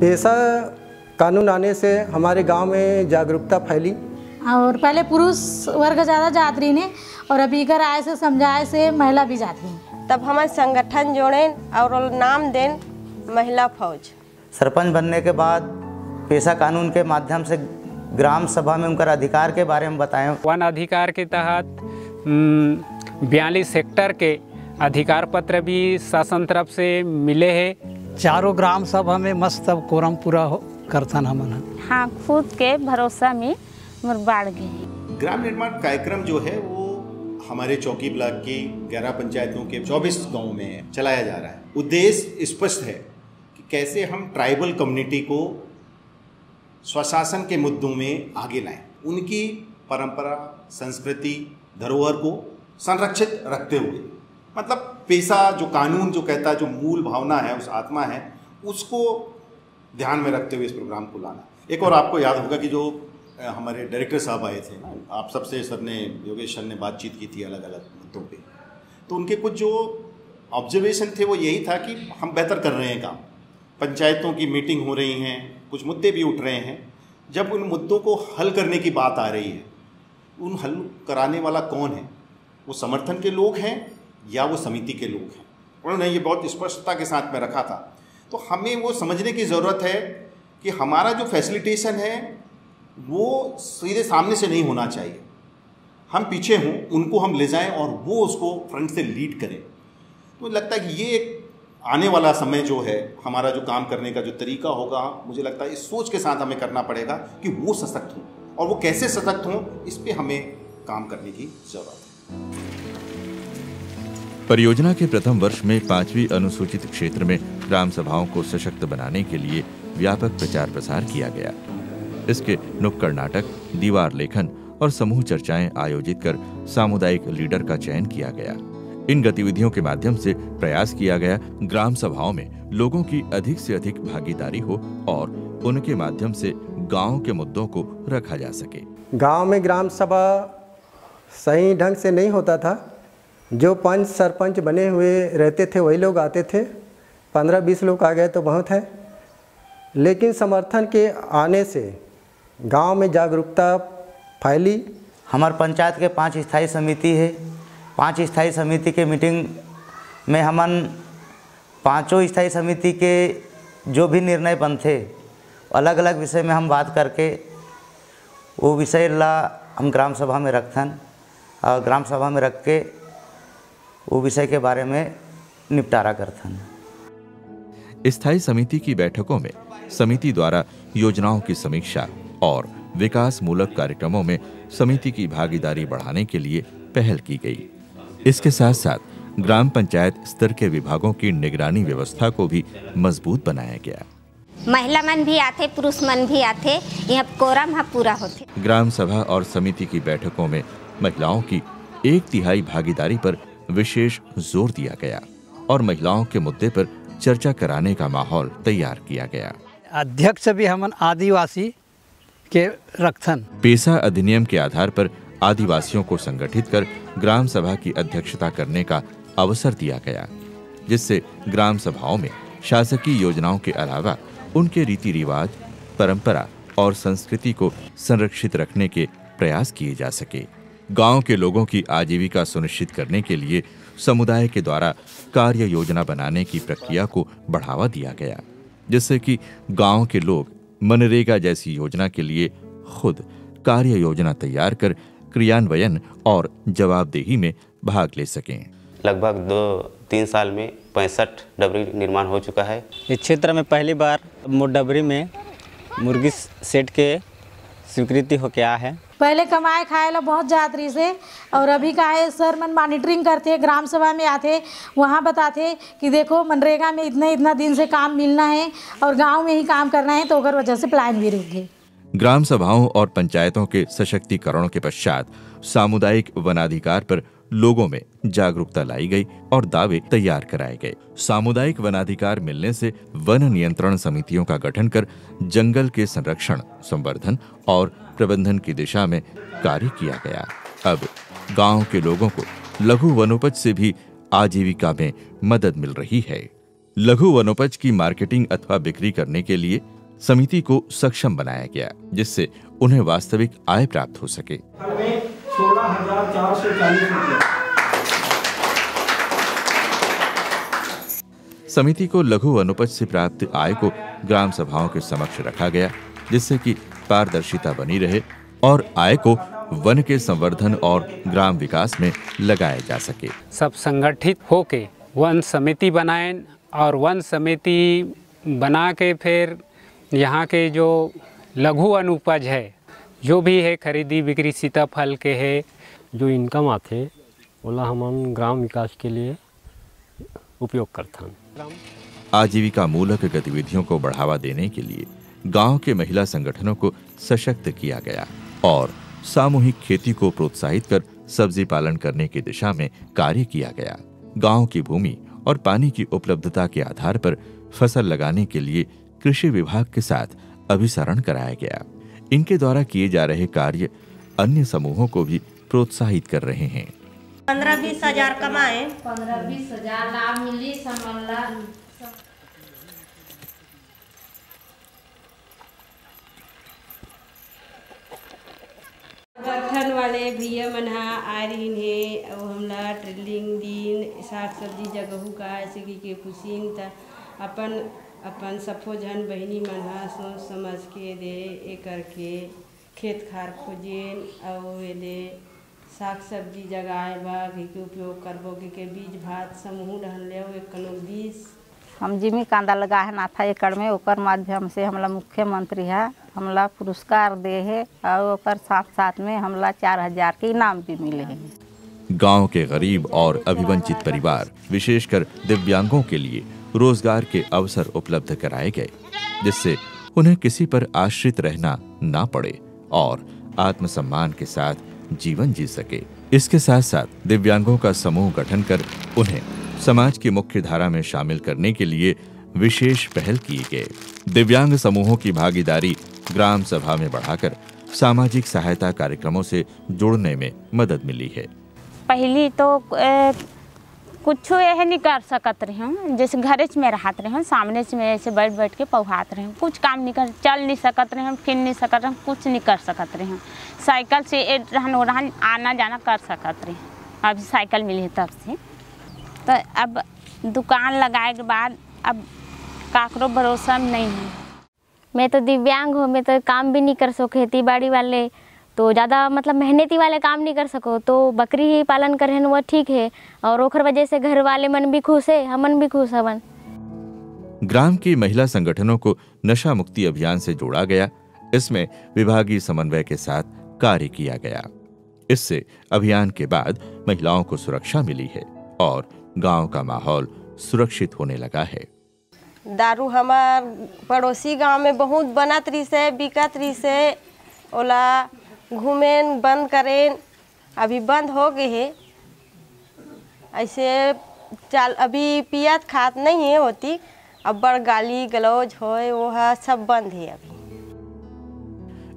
पेशा कानून आने से हमारे गांव में जागरूकता फैली और पहले पुरुष वर्ग ज़्यादा जात रही ने और अभी इधर आए से समझाए से महिला भी जाती हैं। तब हमारे संगठन जोड़े और नाम दें महिला फौज। सरपंच बनने के बाद पेशा कानून के माध्यम से ग्राम सभा में उनका अधिकार के बारे में बताएं। वन अधिकार के तहत 42 सेक्टर के अधिकार पत्र भी शासन तरफ से मिले हैं। चारों ग्राम सभा में मस्त अब कोरम पूरा करथन हमन। हाँ, खुद के भरोसा में बाढ़ गए। ग्राम निर्माण कार्यक्रम जो है वो हमारे चौकी ब्लॉक की 11 पंचायतों के 24 गाँव में चलाया जा रहा है। उद्देश्य स्पष्ट है कि कैसे हम ट्राइबल कम्युनिटी को स्वशासन के मुद्दों में आगे लाएं, उनकी परंपरा, संस्कृति, धरोहर को संरक्षित रखते हुए, मतलब पेशा जो कानून जो कहता है, जो मूल भावना है, उस आत्मा है, उसको ध्यान में रखते हुए इस प्रोग्राम को लाना। एक और आपको याद होगा कि जो हमारे डायरेक्टर साहब आए थे, आप सबसे सर ने, योगेश सर ने बातचीत की थी अलग अलग मुद्दों पे, तो उनके कुछ जो ऑब्जर्वेशन थे वो यही था कि हम बेहतर कर रहे हैं काम, पंचायतों की मीटिंग हो रही हैं, कुछ मुद्दे भी उठ रहे हैं। जब उन मुद्दों को हल करने की बात आ रही है, उन हल कराने वाला कौन है? वो समर्थन के लोग हैं या वो समिति के लोग हैं? उन्होंने ये बहुत स्पष्टता के साथ में रखा था। तो हमें वो समझने की ज़रूरत है कि हमारा जो फैसिलिटेशन है वो सीधे सामने से नहीं होना चाहिए, हम पीछे हों, उनको हम ले जाएं और वो उसको फ्रंट से लीड करें। तो लगता है कि ये एक आने वाला समय जो है, हमारा जो काम करने का जो तरीका होगा, मुझे लगता है इस सोच के साथ हमें करना पड़ेगा कि वो सशक्त हों, और वो कैसे सशक्त हों इस पे हमें काम करने की ज़रूरत है। परियोजना के प्रथम वर्ष में 5वीं अनुसूचित क्षेत्र में ग्राम सभाओं को सशक्त बनाने के लिए व्यापक प्रचार प्रसार किया गया। इसके नुक्कड़ नाटक, दीवार लेखन और समूह चर्चाएं आयोजित कर सामुदायिक लीडर का चयन किया गया। इन गतिविधियों के माध्यम से प्रयास किया गया ग्राम सभाओं में लोगों की अधिक से अधिक भागीदारी हो और उनके माध्यम से गांव के मुद्दों को रखा जा सके। गांव में ग्राम सभा सही ढंग से नहीं होता था। जो पंच सरपंच बने हुए रहते थे वही लोग आते थे, 15-20 लोग आ गए तो बहुत है। लेकिन समर्थन के आने से गांव में जागरूकता फैली। हमारे पंचायत के 5 स्थायी समिति है। 5 स्थायी समिति के मीटिंग में हमन 5 स्थायी समिति के जो भी निर्णय बनते, अलग अलग विषय में हम बात करके वो विषय ला हम ग्राम सभा में रखथन और ग्राम सभा में रख के वो विषय के बारे में निपटारा करथन। स्थायी समिति की बैठकों में समिति द्वारा योजनाओं की समीक्षा और विकास मूलक कार्यक्रमों में समिति की भागीदारी बढ़ाने के लिए पहल की गई। इसके साथ साथ ग्राम पंचायत स्तर के विभागों की निगरानी व्यवस्था को भी मजबूत बनाया गया। महिला मन भी आते, पुरुष मन भी आते, यहाँ कोरम पूरा होते। ग्राम सभा और समिति की बैठकों में महिलाओं की 1/3 भागीदारी पर विशेष जोर दिया गया और महिलाओं के मुद्दे पर चर्चा कराने का माहौल तैयार किया गया। अध्यक्ष भी हमन आदिवासी के रखथन। पेशा अधिनियम के आधार पर आदिवासियों को संगठित कर ग्राम सभा की अध्यक्षता करने का अवसर दिया गया, जिससे ग्राम सभाओं में शासकीय योजनाओं के अलावा उनके रीति रिवाज, परंपरा और संस्कृति को संरक्षित रखने के प्रयास किए जा सके। गांव के लोगों की आजीविका सुनिश्चित करने के लिए समुदाय के द्वारा कार्य योजना बनाने की प्रक्रिया को बढ़ावा दिया गया, जिससे कि गांव के लोग मनरेगा जैसी योजना के लिए खुद कार्य योजना तैयार कर क्रियान्वयन और जवाबदेही में भाग ले सकें। लगभग 2-3 साल में 65 डबरी निर्माण हो चुका है। इस क्षेत्र में पहली बार मोडबरी में मुर्गी सेट के स्वीकृति हो क्या है। पहले कमाए खाए ला बहुत जात रही से, और अभी का है सर मन मॉनिटरिंग करते, ग्राम सभा में आते, वहाँ बताते कि देखो मनरेगा में इतना दिन से काम मिलना है और गांव में ही काम करना है, तो अगर वजह से प्लान भी रुक गए। ग्राम सभाओं और पंचायतों के सशक्तिकरण के पश्चात सामुदायिक वनाधिकार पर लोगों में जागरूकता लाई गई और दावे तैयार कराए गए। सामुदायिक वनाधिकार मिलने से वन नियंत्रण समितियों का गठन कर जंगल के संरक्षण, संवर्धन और प्रबंधन की दिशा में कार्य किया गया। अब गांव के लोगों को लघु वनोपज से भी आजीविका में मदद मिल रही है। लघु वनोपज की मार्केटिंग अथवा बिक्री करने के लिए समिति को सक्षम बनाया गया, जिससे उन्हें वास्तविक आय प्राप्त हो सके। 16,440 रुपये। समिति को लघु वनोपज से प्राप्त आय को ग्राम सभाओं के समक्ष रखा गया, जिससे कि पारदर्शिता बनी रहे और आय को वन के संवर्धन और ग्राम विकास में लगाया जा सके। सब संगठित होके वन समिति बनाएं और वन समिति बना के फिर यहाँ के जो लघु अनुपज है, जो भी है खरीदी बिक्री सीताफल के है, जो इनकम आते ओला हमन ग्राम विकास के लिए उपयोग करथन। आजीविका मूलक गतिविधियों को बढ़ावा देने के लिए गांव के महिला संगठनों को सशक्त किया गया और सामूहिक खेती को प्रोत्साहित कर सब्जी पालन करने की दिशा में कार्य किया गया। गांव की भूमि और पानी की उपलब्धता के आधार पर फसल लगाने के लिए कृषि विभाग के साथ अभिसरण कराया गया। इनके द्वारा किए जा रहे कार्य अन्य समूहों को भी प्रोत्साहित कर रहे हैं। 15-20 हजार कमाए, 15-20 हजार लाभ मिली समला। संगठन वाले भैया मन आ रही है और हमला ट्रेलिंग दिन साग सब्जी जगहू का ऐसे की खुशीन त अपन सफो जन बहनी मन सोच समझ के दे ए करके खेत खार खोजेन और ये साग सब्जी जगाए बा के उपयोग करबो के बीज भात समूह रहन ले एक कनो बीज हम जिमी कांदा लगा है नाथा एकड़ में, ओकर माध्यम से हमला मुख्यमंत्री है हमला पुरस्कार दे है और ओकर साथ साथ में हमला 4,000 के इनाम भी मिले हैं। गांव के गरीब और अभिवंचित परिवार, विशेषकर दिव्यांगों के लिए रोजगार के अवसर उपलब्ध कराए गए, जिससे उन्हें किसी पर आश्रित रहना ना पड़े और आत्मसम्मान के साथ जीवन जी सके। इसके साथ साथ दिव्यांगों का समूह गठन कर उन्हें समाज की मुख्य धारा में शामिल करने के लिए विशेष पहल किए गए। दिव्यांग समूहों की भागीदारी ग्राम सभा में बढ़ाकर सामाजिक सहायता कार्यक्रमों से जुड़ने में मदद मिली है। पहली तो कुछ यह नहीं कर सकत रहे हम, जैसे घर में रहते रहे हम, सामने से ऐसे बैठ के पहुँचाते रहे, कुछ काम नहीं कर, चल नहीं सकत रहे हम, फिर नहीं सकत रहे हम, कुछ नहीं कर सकत रहे हम। साइकिल से रहन आना जाना कर सकत रहे, अभी साइकिल मिली है तब से। तो अब दुकान लगाए के बाद अब काकरो भरोसा नहीं है। मैं तो दिव्यांग हूँ, मैं तो काम भी नहीं कर सको, खेती बाड़ी वाले तो ज़्यादा मतलब मेहनती वाले काम नहीं कर सको, तो बकरी ही पालन करें वो ठीक है और ओखर वजह से घर वाले मन भी खुश है, हमन भी खुश हवन। ग्राम की महिला संगठनों को नशा मुक्ति अभियान से जोड़ा गया। इसमें विभागीय समन्वय के साथ कार्य किया गया। इससे अभियान के बाद महिलाओं को सुरक्षा मिली है और गांव का माहौल सुरक्षित होने लगा है। दारू हमार पड़ोसी गांव में बहुत बनत रही से, बिकत रही से, ओला घूमेन बंद करें, अभी बंद हो गए है। ऐसे चल अभी पियत खात नहीं है होती, अब बड़ गाली गलौज होए वो सब बंद है अभी।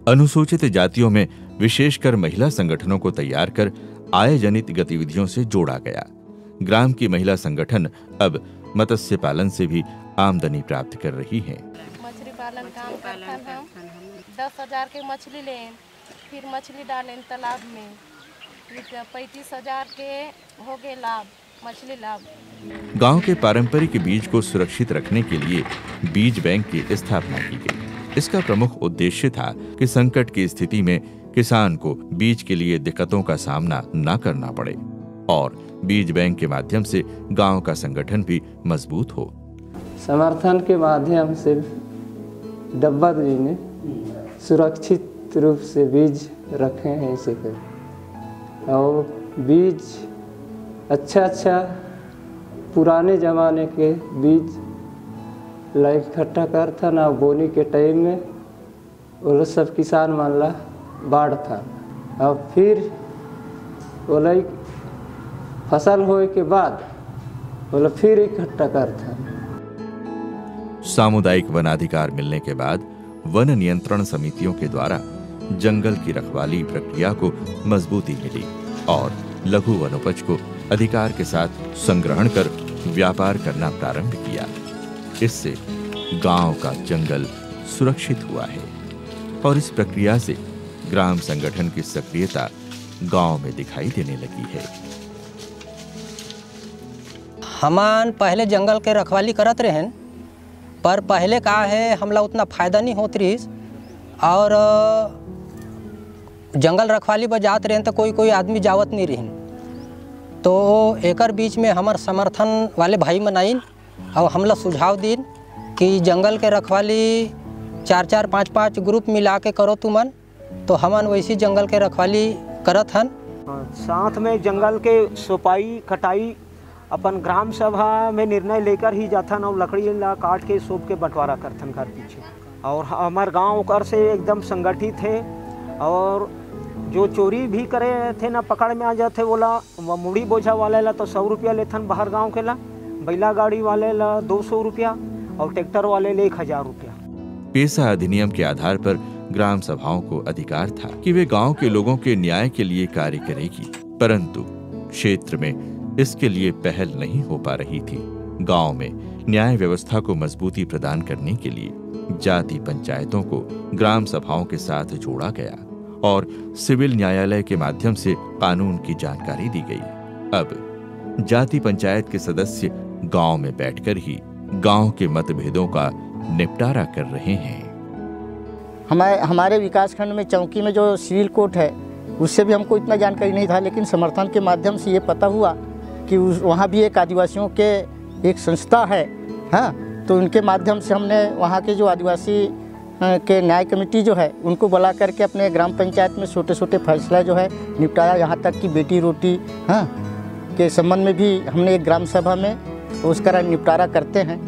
अनुसूचित जातियों में विशेषकर महिला संगठनों को तैयार कर आय जनित गतिविधियों से जोड़ा गया। ग्राम की महिला संगठन अब मत्स्य पालन से भी आमदनी प्राप्त कर रही हैं। मछली पालन काम करते हैं, 10,000 के मछली लें, फिर मछली डालें तालाब में, 35,000 के हो गए लाभ, मछली लाभ। गांव के पारंपरिक बीज को सुरक्षित रखने के लिए बीज बैंक की स्थापना की गई। इसका प्रमुख उद्देश्य था कि संकट की स्थिति में किसान को बीज के लिए दिक्कतों का सामना न करना पड़े और बीज बैंक के माध्यम से गांव का संगठन भी मजबूत हो। समर्थन के माध्यम से डब्बा जी ने सुरक्षित रूप से बीज रखे हैं इसे कर, और बीज अच्छा पुराने ज़माने के बीज ला इकट्ठा कर था ना, बोनी के टाइम में वो सब किसान मान ला बाढ़ था, और फिर वो फसल होए के बाद वो फिर इकट्ठा कर था। सामुदायिक वनाधिकार मिलने के बाद वन नियंत्रण समितियों के द्वारा जंगल की रखवाली प्रक्रिया को मजबूती मिली और लघु वनोपज को अधिकार के साथ संग्रहण कर व्यापार करना प्रारंभ किया। इससे गांव का जंगल सुरक्षित हुआ है और इस प्रक्रिया से ग्राम संगठन की सक्रियता गांव में दिखाई देने लगी है। हमान पहले जंगल के रखवाली करत रहें, पर पहले का है हमला उतना फायदा नहीं होत रही और जंगल रखवाली पर जात रहें तो कोई आदमी जावत नहीं रही। तो एकर बीच में हमार समर्थन वाले भाई मनाइन और हमला सुझाव दिन कि जंगल के रखवाली 4-4, 5-5 ग्रुप मिला के करो तुमन, तो हमन वैसी जंगल के रखवाली करत हन। साथ में जंगल के सफाई कटाई अपन ग्राम सभा में निर्णय लेकर ही जाथन और लकड़ी ला काट के सोप के बंटवारा करथन घर पीछे। और हमार गांव कर से एकदम संगठित है और जो चोरी भी करे थे ना पकड़ में आ जाते बोला मुड़ी बोझा वाले ला तो 100 रुपया लेथन बाहर गांव के ला, बैला गाड़ी वाले ला 200 रुपया और ट्रैक्टर वाले ले 1000 रुपया। पेसा अधिनियम के आधार पर ग्राम सभाओं को अधिकार था कि वे गांव के लोगों के न्याय के लिए कार्य करेगी, परंतु क्षेत्र में इसके लिए पहल नहीं हो पा रही थी। गांव में न्याय व्यवस्था को मजबूती प्रदान करने के लिए जाति पंचायतों को ग्राम सभाओं के साथ जोड़ा गया और सिविल न्यायालय के माध्यम से कानून की जानकारी दी गई। अब जाति पंचायत के सदस्य गांव में बैठकर ही गांव के मतभेदों का निपटारा कर रहे हैं। हमारे विकासखंड में चौकी में जो सिविल कोर्ट है उससे भी हमको इतना जानकारी नहीं था, लेकिन समर्थन के माध्यम से ये पता हुआ कि वहाँ भी एक आदिवासियों के एक संस्था है, हाँ, तो उनके माध्यम से हमने वहाँ के जो आदिवासी के न्याय कमेटी जो है उनको बुला करके अपने ग्राम पंचायत में छोटे छोटे फैसला जो है निपटाया। यहाँ तक कि बेटी रोटी, हाँ, के संबंध में भी हमने एक ग्राम सभा में उसका निपटारा करते हैं।